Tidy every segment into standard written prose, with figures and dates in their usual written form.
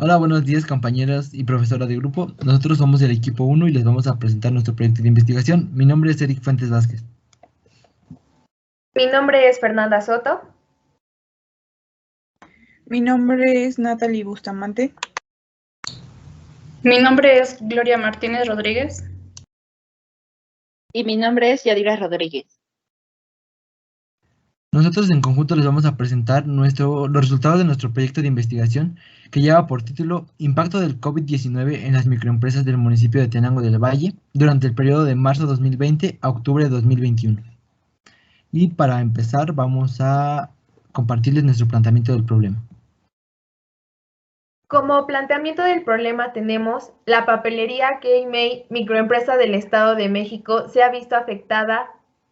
Hola, buenos días compañeras y profesora de grupo. Nosotros somos el equipo 1 y les vamos a presentar nuestro proyecto de investigación. Mi nombre es Eric Fuentes Vázquez. Mi nombre es Fernanda Soto. Mi nombre es Natalie Bustamante. Mi nombre es Gloria Martínez Rodríguez. Y mi nombre es Yadira Rodríguez. Nosotros en conjunto les vamos a presentar los resultados de nuestro proyecto de investigación que lleva por título Impacto del COVID-19 en las microempresas del municipio de Tenango del Valle durante el periodo de marzo 2020 a octubre de 2021. Y para empezar vamos a compartirles nuestro planteamiento del problema. Como planteamiento del problema tenemos la papelería K-May, microempresa del Estado de México, se ha visto afectada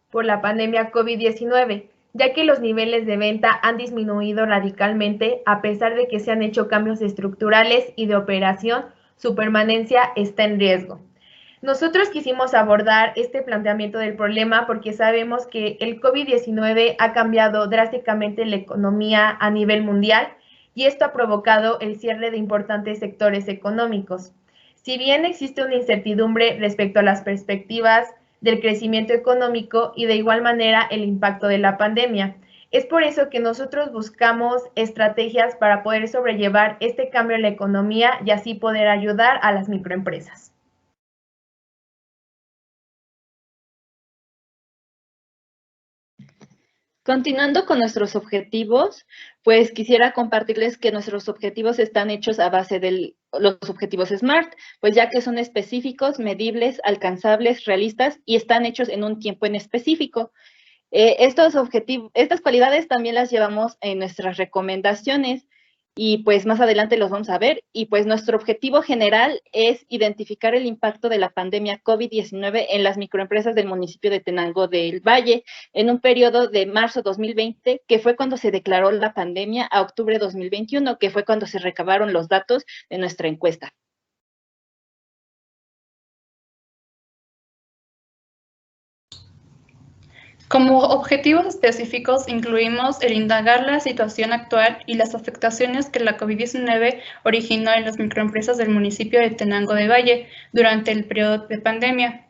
por la pandemia COVID-19, ya que los niveles de venta han disminuido radicalmente a pesar de que se han hecho cambios estructurales y de operación, su permanencia está en riesgo. Nosotros quisimos abordar este planteamiento del problema porque sabemos que el COVID-19 ha cambiado drásticamente la economía a nivel mundial y esto ha provocado el cierre de importantes sectores económicos. Si bien existe una incertidumbre respecto a las perspectivas del crecimiento económico y de igual manera el impacto de la pandemia, es por eso que nosotros buscamos estrategias para poder sobrellevar este cambio en la economía y así poder ayudar a las microempresas. Continuando con nuestros objetivos, pues quisiera compartirles que nuestros objetivos están hechos a base de los objetivos SMART, pues ya que son específicos, medibles, alcanzables, realistas y están hechos en un tiempo en específico. Estas cualidades también las llevamos en nuestras recomendaciones y pues más adelante los vamos a ver. Y pues nuestro objetivo general es identificar el impacto de la pandemia COVID-19 en las microempresas del municipio de Tenango del Valle en un periodo de marzo 2020, que fue cuando se declaró la pandemia, a octubre 2021, que fue cuando se recabaron los datos de nuestra encuesta. Como objetivos específicos incluimos el indagar la situación actual y las afectaciones que la COVID-19 originó en las microempresas del municipio de Tenango de Valle durante el periodo de pandemia,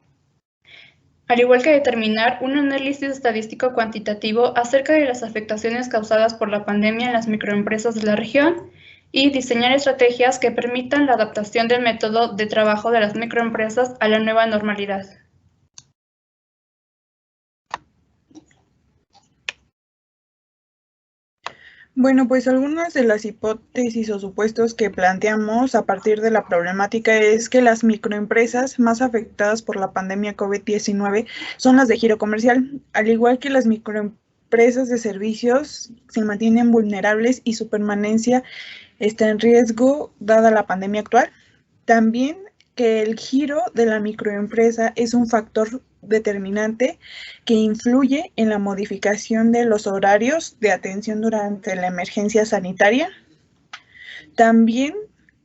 al igual que determinar un análisis estadístico cuantitativo acerca de las afectaciones causadas por la pandemia en las microempresas de la región y diseñar estrategias que permitan la adaptación del método de trabajo de las microempresas a la nueva normalidad. Bueno, pues algunas de las hipótesis o supuestos que planteamos a partir de la problemática es que las microempresas más afectadas por la pandemia COVID-19 son las de giro comercial, al igual que las microempresas de servicios se mantienen vulnerables y su permanencia está en riesgo dada la pandemia actual. También que el giro de la microempresa es un factor determinante que influye en la modificación de los horarios de atención durante la emergencia sanitaria. También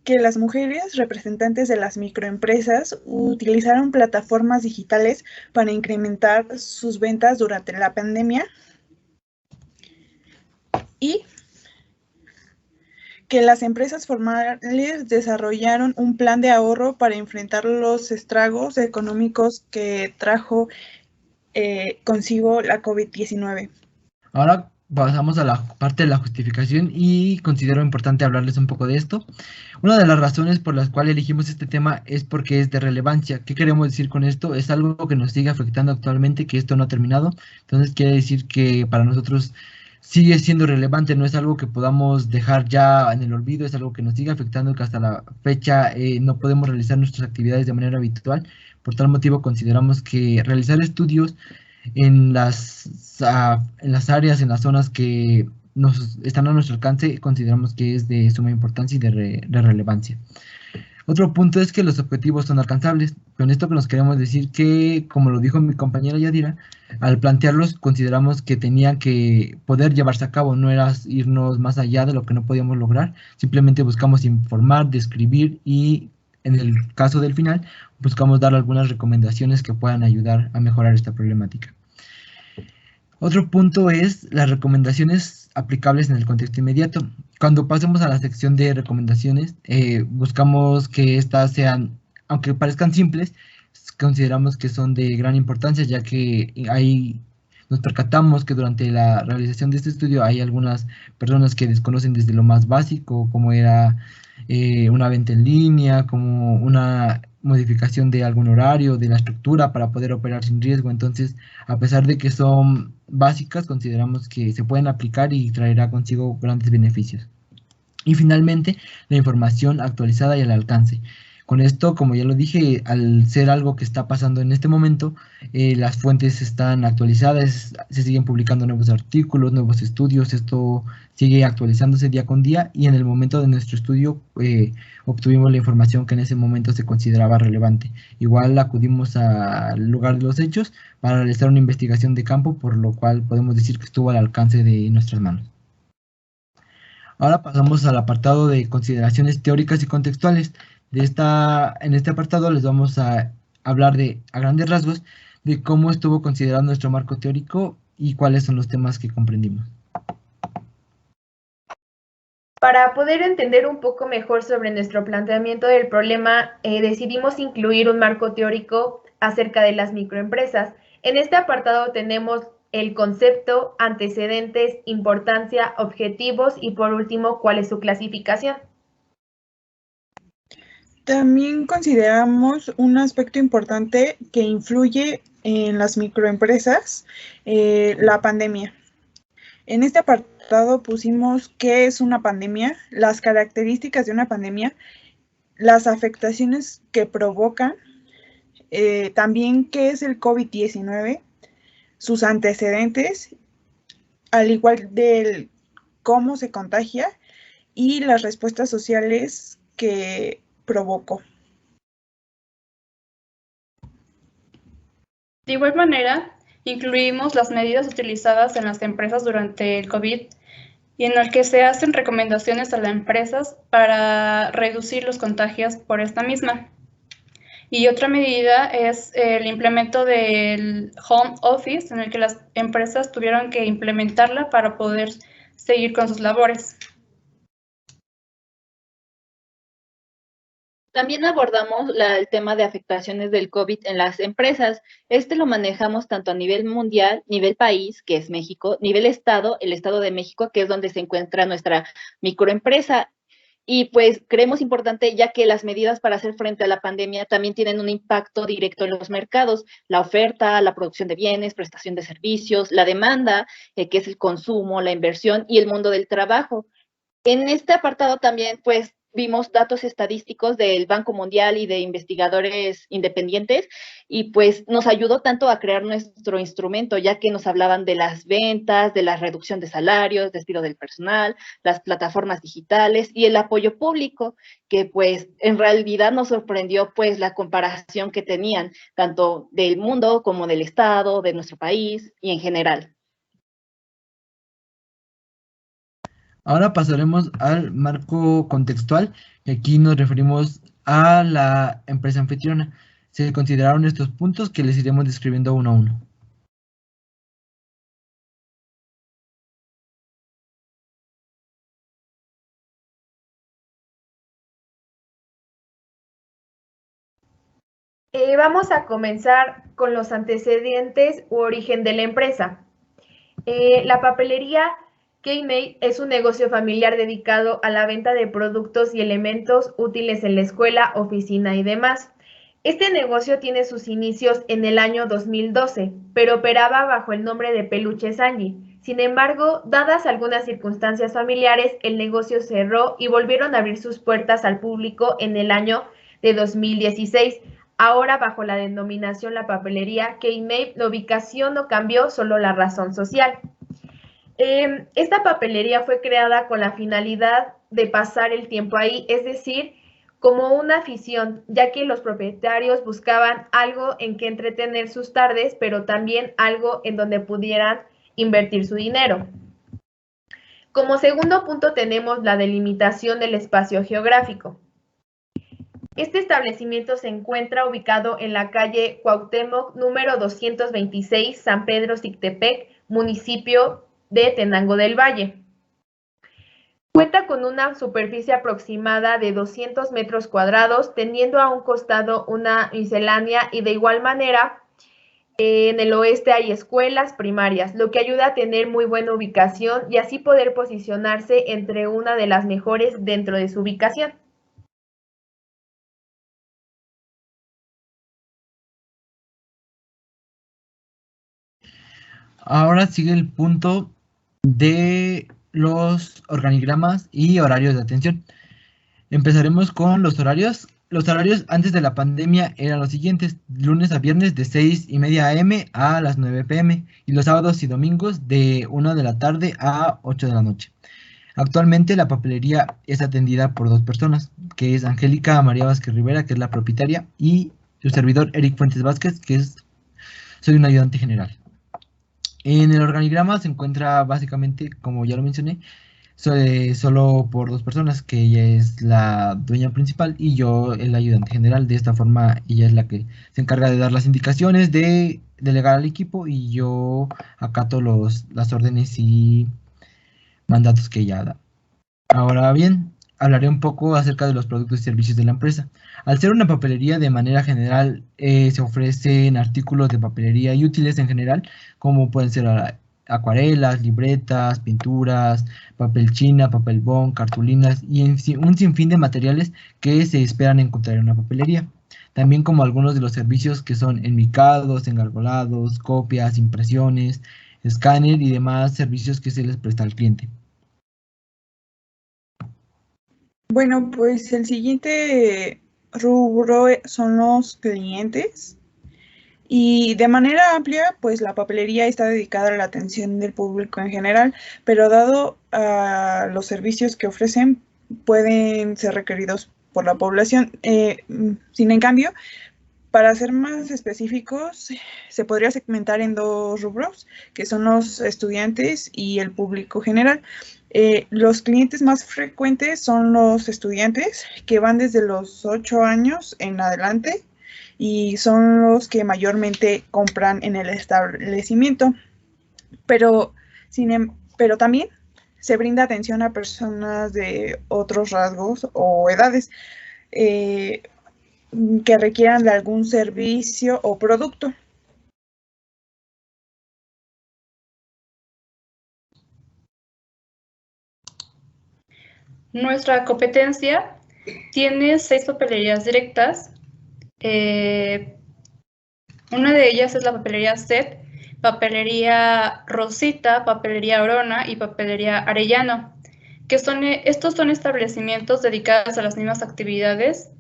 que las mujeres representantes de las microempresas utilizaron plataformas digitales para incrementar sus ventas durante la pandemia y que las empresas formales desarrollaron un plan de ahorro para enfrentar los estragos económicos que trajo consigo la COVID-19. Ahora pasamos a la parte de la justificación y considero importante hablarles un poco de esto. Una de las razones por las cuales elegimos este tema es porque es de relevancia. ¿Qué queremos decir con esto? Es algo que nos sigue afectando actualmente, que esto no ha terminado. Entonces quiere decir que para nosotros sigue siendo relevante, no es algo que podamos dejar ya en el olvido, es algo que nos sigue afectando, que hasta la fecha no podemos realizar nuestras actividades de manera habitual. Por tal motivo consideramos que realizar estudios en las áreas, en las zonas que están a nuestro alcance, consideramos que es de suma importancia y de relevancia. Otro punto es que los objetivos son alcanzables. Con esto que nos queremos decir que, como lo dijo mi compañera Yadira, al plantearlos consideramos que tenían que poder llevarse a cabo, no era irnos más allá de lo que no podíamos lograr, simplemente buscamos informar, describir y en el caso del final buscamos dar algunas recomendaciones que puedan ayudar a mejorar esta problemática. Otro punto es las recomendaciones aplicables en el contexto inmediato. Cuando pasemos a la sección de recomendaciones, buscamos que estas sean, aunque parezcan simples, consideramos que son de gran importancia, ya que ahí nos percatamos que durante la realización de este estudio hay algunas personas que desconocen desde lo más básico, como era una venta en línea, como una modificación de algún horario, de la estructura para poder operar sin riesgo. Entonces, a pesar de que son básicas, consideramos que se pueden aplicar y traerá consigo grandes beneficios. Y finalmente, la información actualizada y al alcance. Con esto, como ya lo dije, al ser algo que está pasando en este momento, las fuentes están actualizadas, se siguen publicando nuevos artículos, nuevos estudios, esto sigue actualizándose día con día y en el momento de nuestro estudio obtuvimos la información que en ese momento se consideraba relevante. Igual acudimos al lugar de los hechos para realizar una investigación de campo, por lo cual podemos decir que estuvo al alcance de nuestras manos. Ahora pasamos al apartado de consideraciones teóricas y contextuales. En este apartado les vamos a hablar a grandes rasgos de cómo estuvo considerado nuestro marco teórico y cuáles son los temas que comprendimos. Para poder entender un poco mejor sobre nuestro planteamiento del problema, decidimos incluir un marco teórico acerca de las microempresas. En este apartado tenemos el concepto, antecedentes, importancia, objetivos y por último, cuál es su clasificación. También consideramos un aspecto importante que influye en las microempresas, la pandemia. En este apartado pusimos qué es una pandemia, las características de una pandemia, las afectaciones que provocan, también qué es el COVID-19, sus antecedentes, al igual del cómo se contagia y las respuestas sociales que provocó. De igual manera, incluimos las medidas utilizadas en las empresas durante el COVID y en el que se hacen recomendaciones a las empresas para reducir los contagios por esta misma. Y otra medida es el implemento del home office, en el que las empresas tuvieron que implementarla para poder seguir con sus labores. También abordamos el tema de afectaciones del COVID en las empresas. Lo manejamos tanto a nivel mundial, nivel país, que es México, nivel estado, el Estado de México, que es donde se encuentra nuestra microempresa. Y pues creemos importante ya que las medidas para hacer frente a la pandemia también tienen un impacto directo en los mercados, la oferta, la producción de bienes, prestación de servicios, la demanda, que es el consumo, la inversión y el mundo del trabajo. En este apartado también pues vimos datos estadísticos del Banco Mundial y de investigadores independientes y pues nos ayudó tanto a crear nuestro instrumento, ya que nos hablaban de las ventas, de la reducción de salarios, despido del personal, las plataformas digitales y el apoyo público, que pues en realidad nos sorprendió pues la comparación que tenían tanto del mundo como del Estado, de nuestro país y en general. Ahora pasaremos al marco contextual, y aquí nos referimos a la empresa anfitriona. Se consideraron estos puntos que les iremos describiendo uno a uno. Vamos a comenzar con los antecedentes u origen de la empresa. La papelería K-May es un negocio familiar dedicado a la venta de productos y elementos útiles en la escuela, oficina y demás. Este negocio tiene sus inicios en el año 2012, pero operaba bajo el nombre de Peluches Angie. Sin embargo, dadas algunas circunstancias familiares, el negocio cerró y volvieron a abrir sus puertas al público en el año de 2016. Ahora bajo la denominación La Papelería K-May, la ubicación no cambió, solo la razón social. Esta papelería fue creada con la finalidad de pasar el tiempo ahí, es decir, como una afición, ya que los propietarios buscaban algo en que entretener sus tardes, pero también algo en donde pudieran invertir su dinero. Como segundo punto tenemos la delimitación del espacio geográfico. Este establecimiento se encuentra ubicado en la calle Cuauhtémoc, número 226, San Pedro Xictepec, municipio de Tenango del Valle. Cuenta con una superficie aproximada de 200 metros cuadrados, teniendo a un costado una miscelánea y de igual manera en el oeste hay escuelas primarias, lo que ayuda a tener muy buena ubicación y así poder posicionarse entre una de las mejores dentro de su ubicación. Ahora sigue el punto de los organigramas y horarios de atención. Empezaremos con los horarios. Los horarios antes de la pandemia eran los siguientes: lunes a viernes de 6:30 am a las 9 pm y los sábados y domingos de 1 de la tarde a 8 de la noche. Actualmente la papelería es atendida por dos personas, que es Angélica María Vázquez Rivera, que es la propietaria, y su servidor Eric Fuentes Vázquez, soy un ayudante general. En el organigrama se encuentra básicamente, como ya lo mencioné, solo por dos personas, que ella es la dueña principal y yo el ayudante general. De esta forma ella es la que se encarga de dar las indicaciones, de delegar al equipo, y yo acato las órdenes y mandatos que ella da. Ahora bien, hablaré un poco acerca de los productos y servicios de la empresa. Al ser una papelería, de manera general, se ofrecen artículos de papelería y útiles en general, como pueden ser acuarelas, libretas, pinturas, papel china, papel bond, cartulinas y un sinfín de materiales que se esperan encontrar en una papelería. También como algunos de los servicios que son enmicados, engargolados, copias, impresiones, escáner y demás servicios que se les presta al cliente. Bueno, pues el siguiente rubro son los clientes. Y de manera amplia, pues la papelería está dedicada a la atención del público en general, pero dado a los servicios que ofrecen, pueden ser requeridos por la población. Sin en cambio, para ser más específicos, se podría segmentar en dos rubros, que son los estudiantes y el público general. Los clientes más frecuentes son los estudiantes, que van desde los 8 años en adelante, y son los que mayormente compran en el establecimiento. Pero también se brinda atención a personas de otros rasgos o edades que requieran de algún servicio o producto. Nuestra competencia tiene 6 papelerías directas. Una de ellas es la papelería SET, papelería Rosita, papelería Orona y papelería Arellano, que estos son establecimientos dedicados a las mismas actividades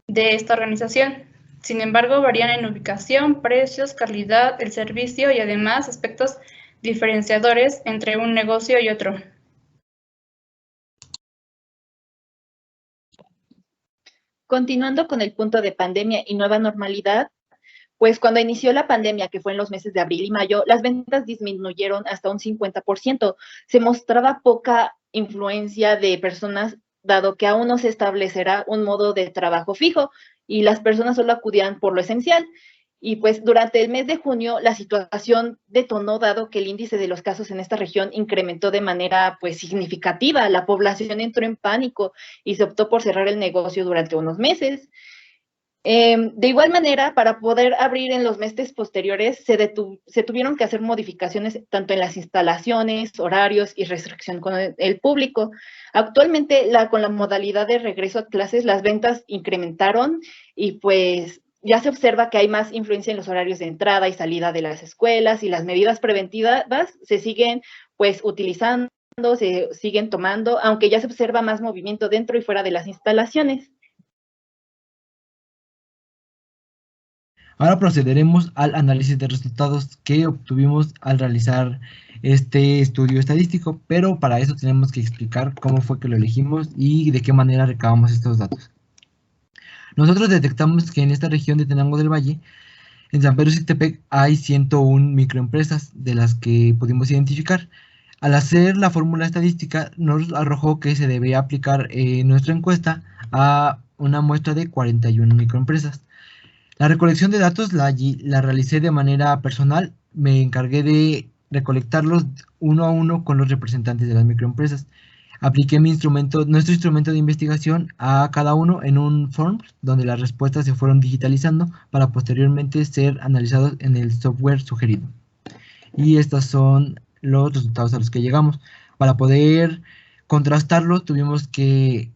de esta organización. Sin embargo, varían en ubicación, precios, calidad, el servicio y además aspectos diferenciadores entre un negocio y otro. Continuando con el punto de pandemia y nueva normalidad, pues cuando inició la pandemia, que fue en los meses de abril y mayo, las ventas disminuyeron hasta un 50%. Se mostraba poca influencia de personas, dado que aún no se establecerá un modo de trabajo fijo y las personas solo acudían por lo esencial. Y pues durante el mes de junio la situación detonó, dado que el índice de los casos en esta región incrementó de manera pues significativa. La población entró en pánico y se optó por cerrar el negocio durante unos meses. De igual manera, para poder abrir en los meses posteriores, se tuvieron que hacer modificaciones tanto en las instalaciones, horarios y restricción con el público. Actualmente, con la modalidad de regreso a clases, las ventas incrementaron y pues ya se observa que hay más influencia en los horarios de entrada y salida de las escuelas, y las medidas preventivas se siguen pues utilizando, se siguen tomando, aunque ya se observa más movimiento dentro y fuera de las instalaciones. Ahora procederemos al análisis de resultados que obtuvimos al realizar este estudio estadístico, pero para eso tenemos que explicar cómo fue que lo elegimos y de qué manera recabamos estos datos. Nosotros detectamos que en esta región de Tenango del Valle, en San Pedro Xiltepec, hay 101 microempresas de las que pudimos identificar. Al hacer la fórmula estadística, nos arrojó que se debía aplicar nuestra encuesta a una muestra de 41 microempresas. La recolección de datos la realicé de manera personal. Me encargué de recolectarlos uno a uno con los representantes de las microempresas. Apliqué nuestro instrumento de investigación a cada uno en un form donde las respuestas se fueron digitalizando para posteriormente ser analizados en el software sugerido. Y estos son los resultados a los que llegamos. Para poder contrastarlo, tuvimos que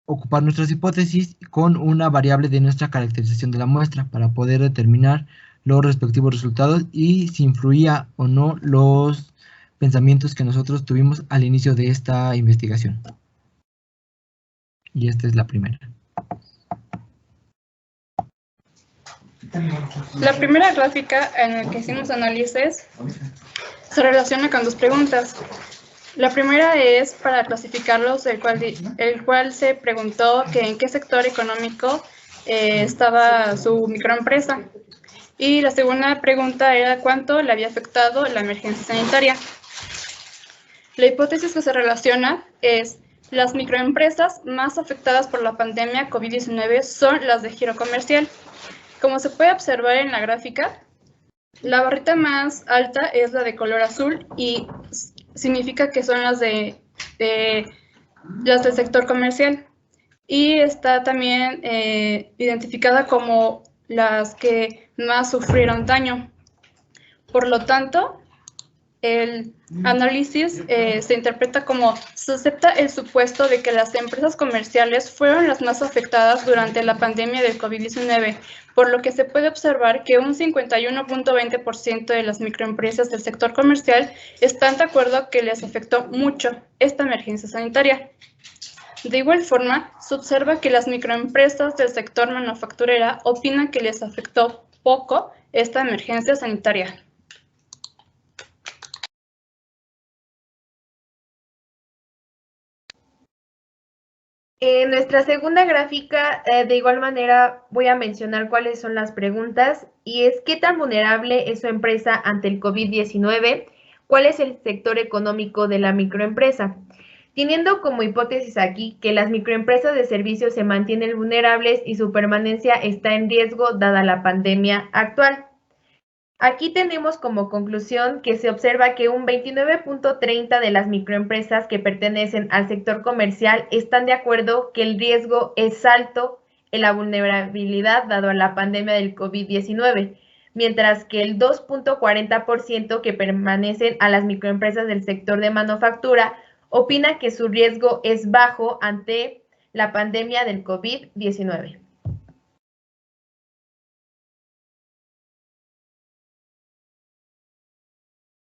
ocupar nuestras hipótesis con una variable de nuestra caracterización de la muestra para poder determinar los respectivos resultados y si influía o no los pensamientos que nosotros tuvimos al inicio de esta investigación. Y esta es la primera. La primera gráfica en la que hicimos análisis se relaciona con dos preguntas. La primera es para clasificarlos, el cual se preguntó que en qué sector económico estaba su microempresa. Y la segunda pregunta era cuánto le había afectado la emergencia sanitaria. La hipótesis que se relaciona es las microempresas más afectadas por la pandemia COVID-19 son las de giro comercial. Como se puede observar en la gráfica, la barrita más alta es la de color azul y significa que son las del sector comercial. Y está también identificada como las que más sufrieron daño. Por lo tanto, el análisis se interpreta como se acepta el supuesto de que las empresas comerciales fueron las más afectadas durante la pandemia del COVID-19, por lo que se puede observar que un 51.20% de las microempresas del sector comercial están de acuerdo que les afectó mucho esta emergencia sanitaria. De igual forma, se observa que las microempresas del sector manufacturera opinan que les afectó poco esta emergencia sanitaria. En nuestra segunda gráfica, de igual manera, voy a mencionar cuáles son las preguntas y es ¿qué tan vulnerable es su empresa ante el COVID-19? ¿Cuál es el sector económico de la microempresa? Teniendo como hipótesis aquí que las microempresas de servicios se mantienen vulnerables y su permanencia está en riesgo dada la pandemia actual. Aquí tenemos como conclusión que se observa que un 29.30% de las microempresas que pertenecen al sector comercial están de acuerdo que el riesgo es alto en la vulnerabilidad dado a la pandemia del COVID-19, mientras que el 2.40% que permanecen a las microempresas del sector de manufactura opina que su riesgo es bajo ante la pandemia del COVID-19.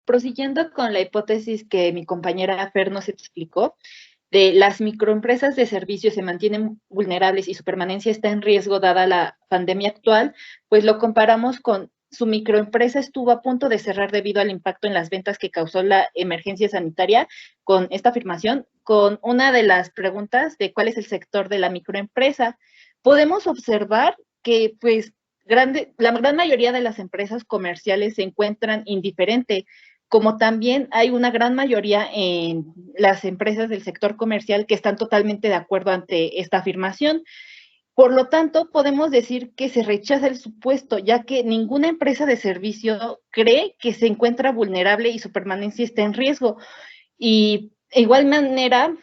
Prosiguiendo con la hipótesis que mi compañera Fer nos explicó, de las microempresas de servicios se mantienen vulnerables y su permanencia está en riesgo dada la pandemia actual, pues lo comparamos con su microempresa estuvo a punto de cerrar debido al impacto en las ventas que causó la emergencia sanitaria. Con esta afirmación, con una de las preguntas de cuál es el sector de la microempresa, podemos observar que pues la gran mayoría de las empresas comerciales se encuentran indiferentes, como también hay una gran mayoría en las empresas del sector comercial que están totalmente de acuerdo ante esta afirmación. Por lo tanto, podemos decir que se rechaza el supuesto, ya que ninguna empresa de servicio cree que se encuentra vulnerable y su permanencia está en riesgo. Y de igual manera,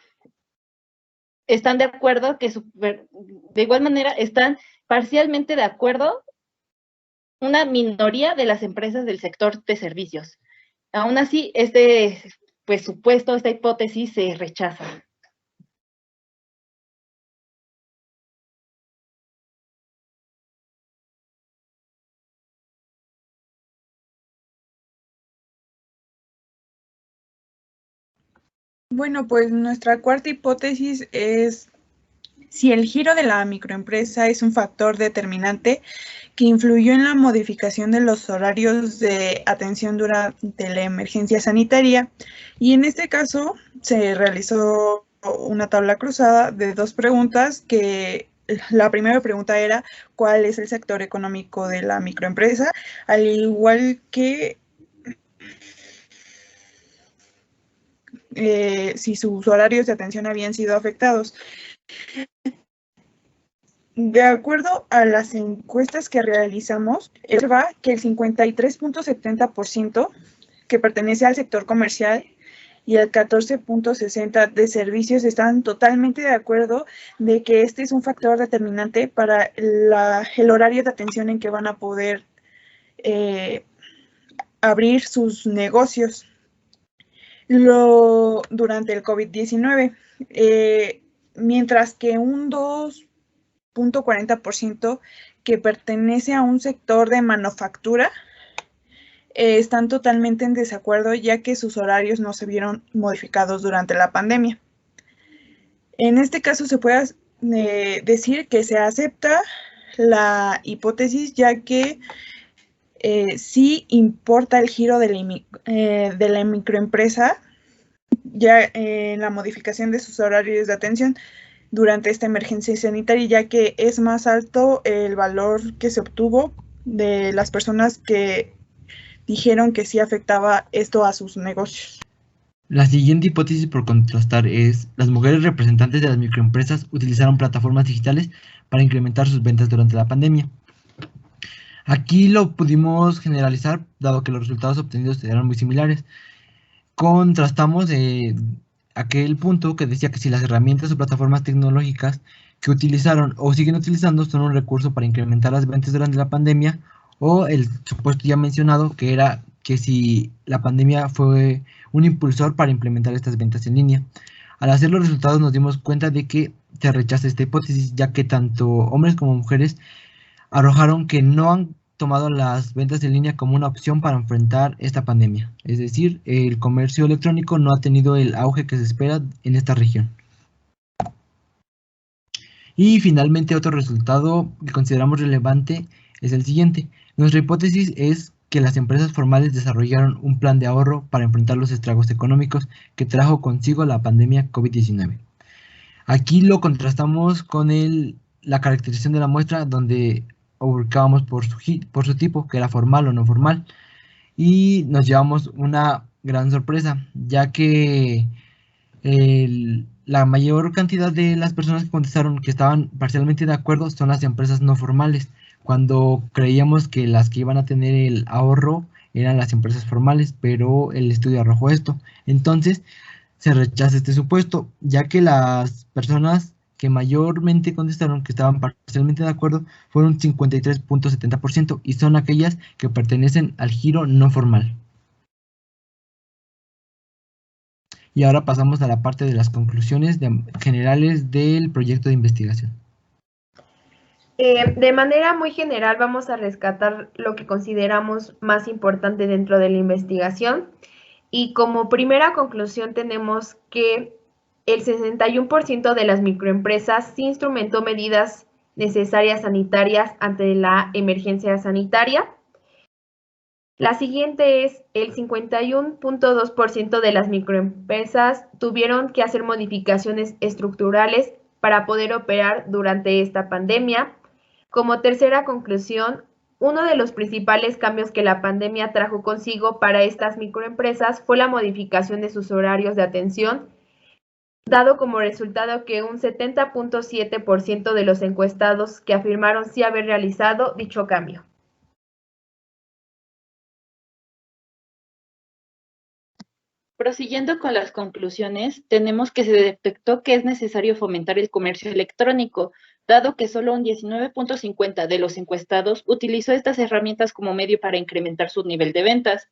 están de acuerdo que de igual manera están parcialmente de acuerdo una minoría de las empresas del sector de servicios. Aún así, supuesto, esta hipótesis se rechaza. Bueno, pues nuestra cuarta hipótesis es si el giro de la microempresa es un factor determinante que influyó en la modificación de los horarios de atención durante la emergencia sanitaria. Y en este caso se realizó una tabla cruzada de dos preguntas que la primera pregunta era ¿cuál es el sector económico de la microempresa? Al igual que si sus horarios de atención habían sido afectados. De acuerdo a las encuestas que realizamos, observa que el 53.70% que pertenece al sector comercial y el 14.60 de servicios están totalmente de acuerdo de que este es un factor determinante para el horario de atención en que van a poder abrir sus negocios durante el COVID-19, mientras que un 2.40% que pertenece a un sector de manufactura están totalmente en desacuerdo, ya que sus horarios no se vieron modificados durante la pandemia. En este caso se puede decir que se acepta la hipótesis, ya que sí importa el giro de la microempresa, ya en la modificación de sus horarios de atención durante esta emergencia sanitaria, ya que es más alto el valor que se obtuvo de las personas que dijeron que sí afectaba esto a sus negocios. La siguiente hipótesis por contrastar es: las mujeres representantes de las microempresas utilizaron plataformas digitales para incrementar sus ventas durante la pandemia. Aquí lo pudimos generalizar, dado que los resultados obtenidos eran muy similares. Contrastamos aquel punto que decía que si las herramientas o plataformas tecnológicas que utilizaron o siguen utilizando son un recurso para incrementar las ventas durante la pandemia, o el supuesto ya mencionado, que era que si la pandemia fue un impulsor para implementar estas ventas en línea. Al hacer los resultados nos dimos cuenta de que se rechaza esta hipótesis, ya que tanto hombres como mujeres arrojaron que no han tomado las ventas en línea como una opción para enfrentar esta pandemia. Es decir, el comercio electrónico no ha tenido el auge que se espera en esta región. Y finalmente, otro resultado que consideramos relevante es el siguiente. Nuestra hipótesis es que las empresas formales desarrollaron un plan de ahorro para enfrentar los estragos económicos que trajo consigo la pandemia COVID-19. Aquí lo contrastamos con la caracterización de la muestra, donde ubicábamos por su tipo, que era formal o no formal, y nos llevamos una gran sorpresa, ya que la mayor cantidad de las personas que contestaron que estaban parcialmente de acuerdo son las empresas no formales, cuando creíamos que las que iban a tener el ahorro eran las empresas formales, pero el estudio arrojó esto. Entonces se rechaza este supuesto, ya que las personas que mayormente contestaron que estaban parcialmente de acuerdo fueron 53.70%, y son aquellas que pertenecen al giro no formal. Y ahora pasamos a la parte de las conclusiones generales del proyecto de investigación. De manera muy general vamos a rescatar lo que consideramos más importante dentro de la investigación, y como primera conclusión tenemos que el 61% de las microempresas sí instrumentó medidas necesarias sanitarias ante la emergencia sanitaria. La siguiente es: el 51.2% de las microempresas tuvieron que hacer modificaciones estructurales para poder operar durante esta pandemia. Como tercera conclusión, uno de los principales cambios que la pandemia trajo consigo para estas microempresas fue la modificación de sus horarios de atención, dado como resultado que un 70.7% de los encuestados que afirmaron sí haber realizado dicho cambio. Prosiguiendo con las conclusiones, tenemos que se detectó que es necesario fomentar el comercio electrónico, dado que solo un 19.50% de los encuestados utilizó estas herramientas como medio para incrementar su nivel de ventas.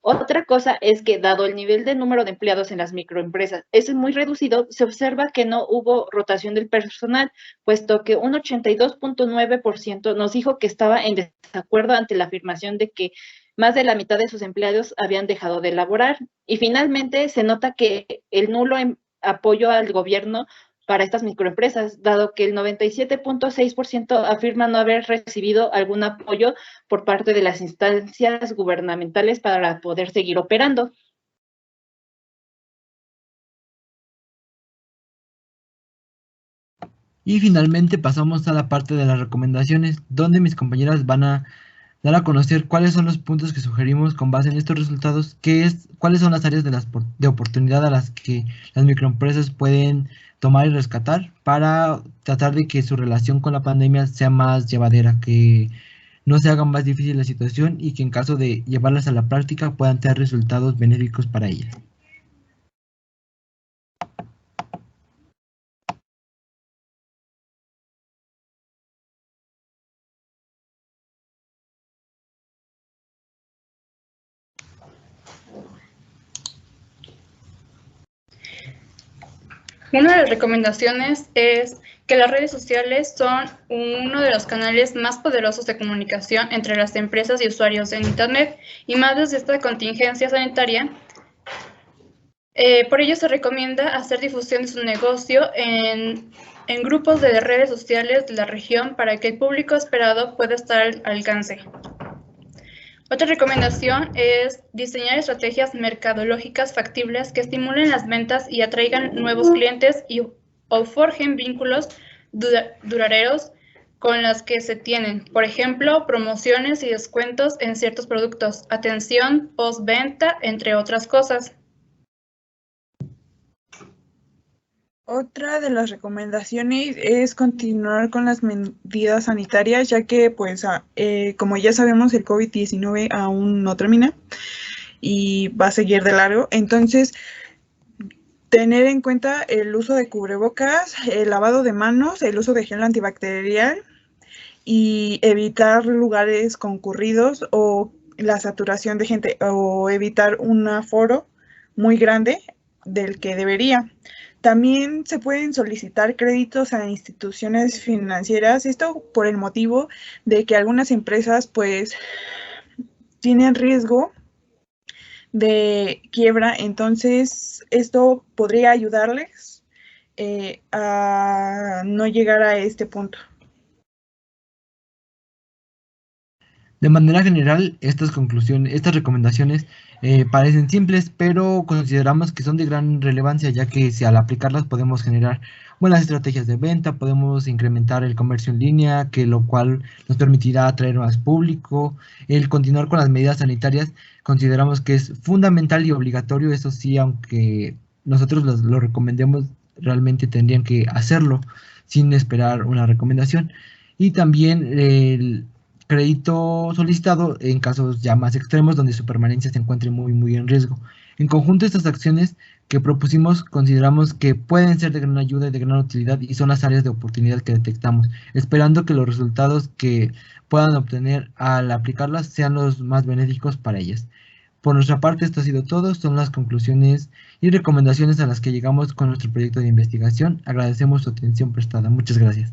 Otra cosa es que, dado el nivel de número de empleados en las microempresas es muy reducido, se observa que no hubo rotación del personal, puesto que un 82.9% nos dijo que estaba en desacuerdo ante la afirmación de que más de la mitad de sus empleados habían dejado de laborar. Y finalmente se nota que el nulo apoyo al gobierno para estas microempresas, dado que el 97.6% afirma no haber recibido algún apoyo por parte de las instancias gubernamentales para poder seguir operando. Y finalmente pasamos a la parte de las recomendaciones, donde mis compañeras van a dar a conocer cuáles son los puntos que sugerimos con base en estos resultados, cuáles son las áreas de oportunidad a las que las microempresas pueden tomar y rescatar para tratar de que su relación con la pandemia sea más llevadera, que no se haga más difícil la situación y que en caso de llevarlas a la práctica puedan tener resultados benéficos para ellas. Una de las recomendaciones es que las redes sociales son uno de los canales más poderosos de comunicación entre las empresas y usuarios en Internet, y más desde esta contingencia sanitaria. Por ello se recomienda hacer difusión de su negocio en grupos de redes sociales de la región para que el público esperado pueda estar al alcance. Otra recomendación es diseñar estrategias mercadológicas factibles que estimulen las ventas y atraigan nuevos clientes o forjen vínculos duraderos con las que se tienen. Por ejemplo, promociones y descuentos en ciertos productos, atención postventa, entre otras cosas. Otra de las recomendaciones es continuar con las medidas sanitarias, ya que, pues, como ya sabemos, el COVID-19 aún no termina y va a seguir de largo. Entonces, tener en cuenta el uso de cubrebocas, el lavado de manos, el uso de gel antibacterial y evitar lugares concurridos o la saturación de gente, o evitar un aforo muy grande del que debería. También se pueden solicitar créditos a instituciones financieras, esto por el motivo de que algunas empresas pues tienen riesgo de quiebra, entonces esto podría ayudarles a no llegar a este punto. De manera general, estas recomendaciones parecen simples, pero consideramos que son de gran relevancia, ya que si al aplicarlas podemos generar buenas estrategias de venta, podemos incrementar el comercio en línea, lo cual nos permitirá atraer más público. El continuar con las medidas sanitarias consideramos que es fundamental y obligatorio, eso sí, aunque nosotros lo recomendemos, realmente tendrían que hacerlo sin esperar una recomendación. Y también el crédito solicitado en casos ya más extremos donde su permanencia se encuentre muy en riesgo. En conjunto, estas acciones que propusimos consideramos que pueden ser de gran ayuda y de gran utilidad y son las áreas de oportunidad que detectamos, esperando que los resultados que puedan obtener al aplicarlas sean los más benéficos para ellas. Por nuestra parte, esto ha sido todo, son las conclusiones y recomendaciones a las que llegamos con nuestro proyecto de investigación. Agradecemos su atención prestada. Muchas gracias.